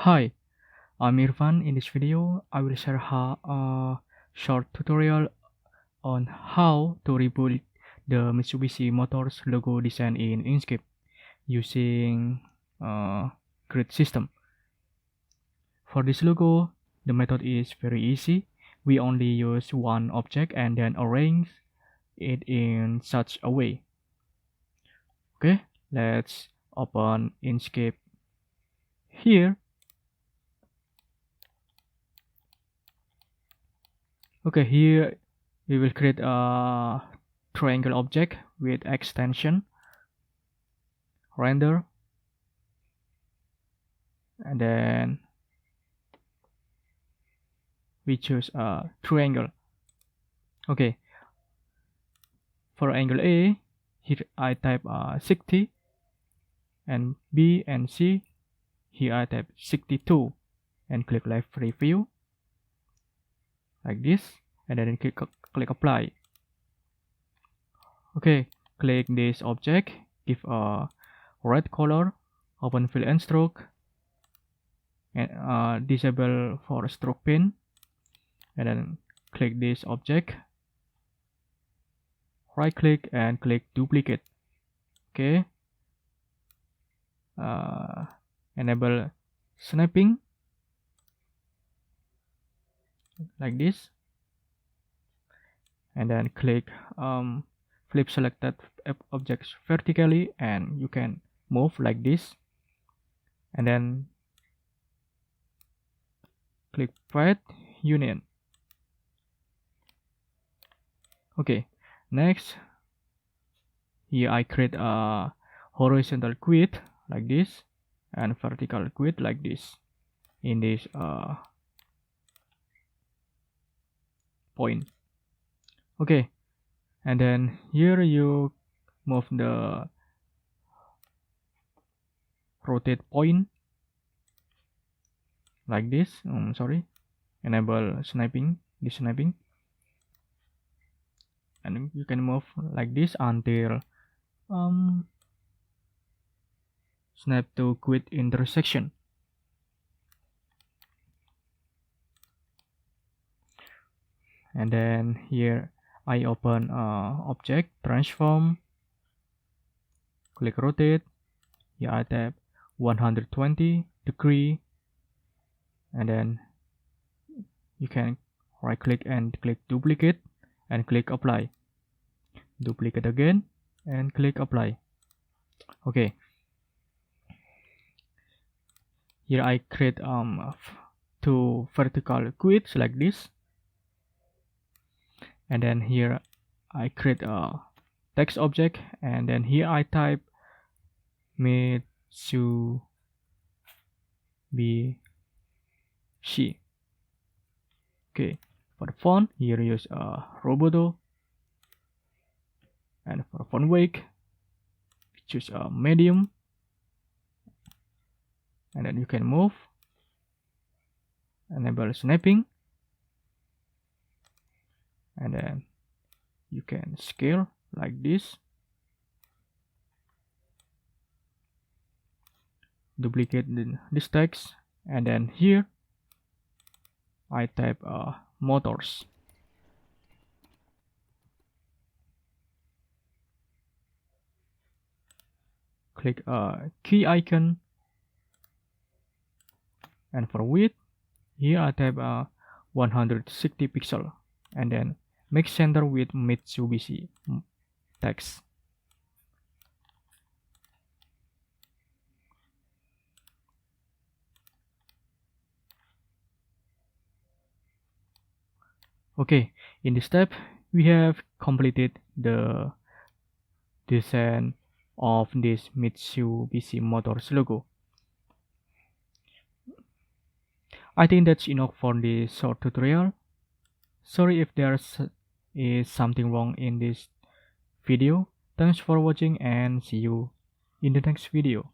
Hi, I'm Irfan. In this video, I will share a short tutorial on how to rebuild the Mitsubishi Motors logo design in Inkscape using grid system. For this logo, the method is very easy. We only use one object and then arrange it in such a way. Okay, let's open Inkscape here. Okay, here we will create a triangle object with extension, render, and then we choose a triangle. Okay, for angle A, here I type 60, and B and C, here I type 62, and click live preview, like this, and then click apply. Okay, click this object, give a red color, open fill and stroke, and disable for stroke pin, and then click this object, right click and click duplicate. Okay, enable snapping like this, and then click flip selected objects vertically, and you can move like this, and then click path union. Okay, next here I create a horizontal grid like this and vertical grid like this in this point. Okay, and then here you move the rotate point like this. Enable sniping, this sniping, and you can move like this until snap to grid intersection. And then here I open object transform, click rotate. Here I tap 120 degree, and then you can right click and click duplicate and click apply. Duplicate again and click apply. Okay, here I create two vertical grids like this, and then here I create a text object, and then here I type Mitsubishi. Okay, for the font here use Roboto, and for font weight choose a medium, and then you can move, enable snapping, and then you can scale like this, duplicate this text, and then here I type motors. Click key icon, and for width here I type 160 pixel, and then make center with Mitsubishi text. Okay, in this step we have completed the design of this Mitsubishi Motors logo. I think that's enough for this short tutorial. Sorry if there is something wrong in this video. Thanks for watching and see you in the next video.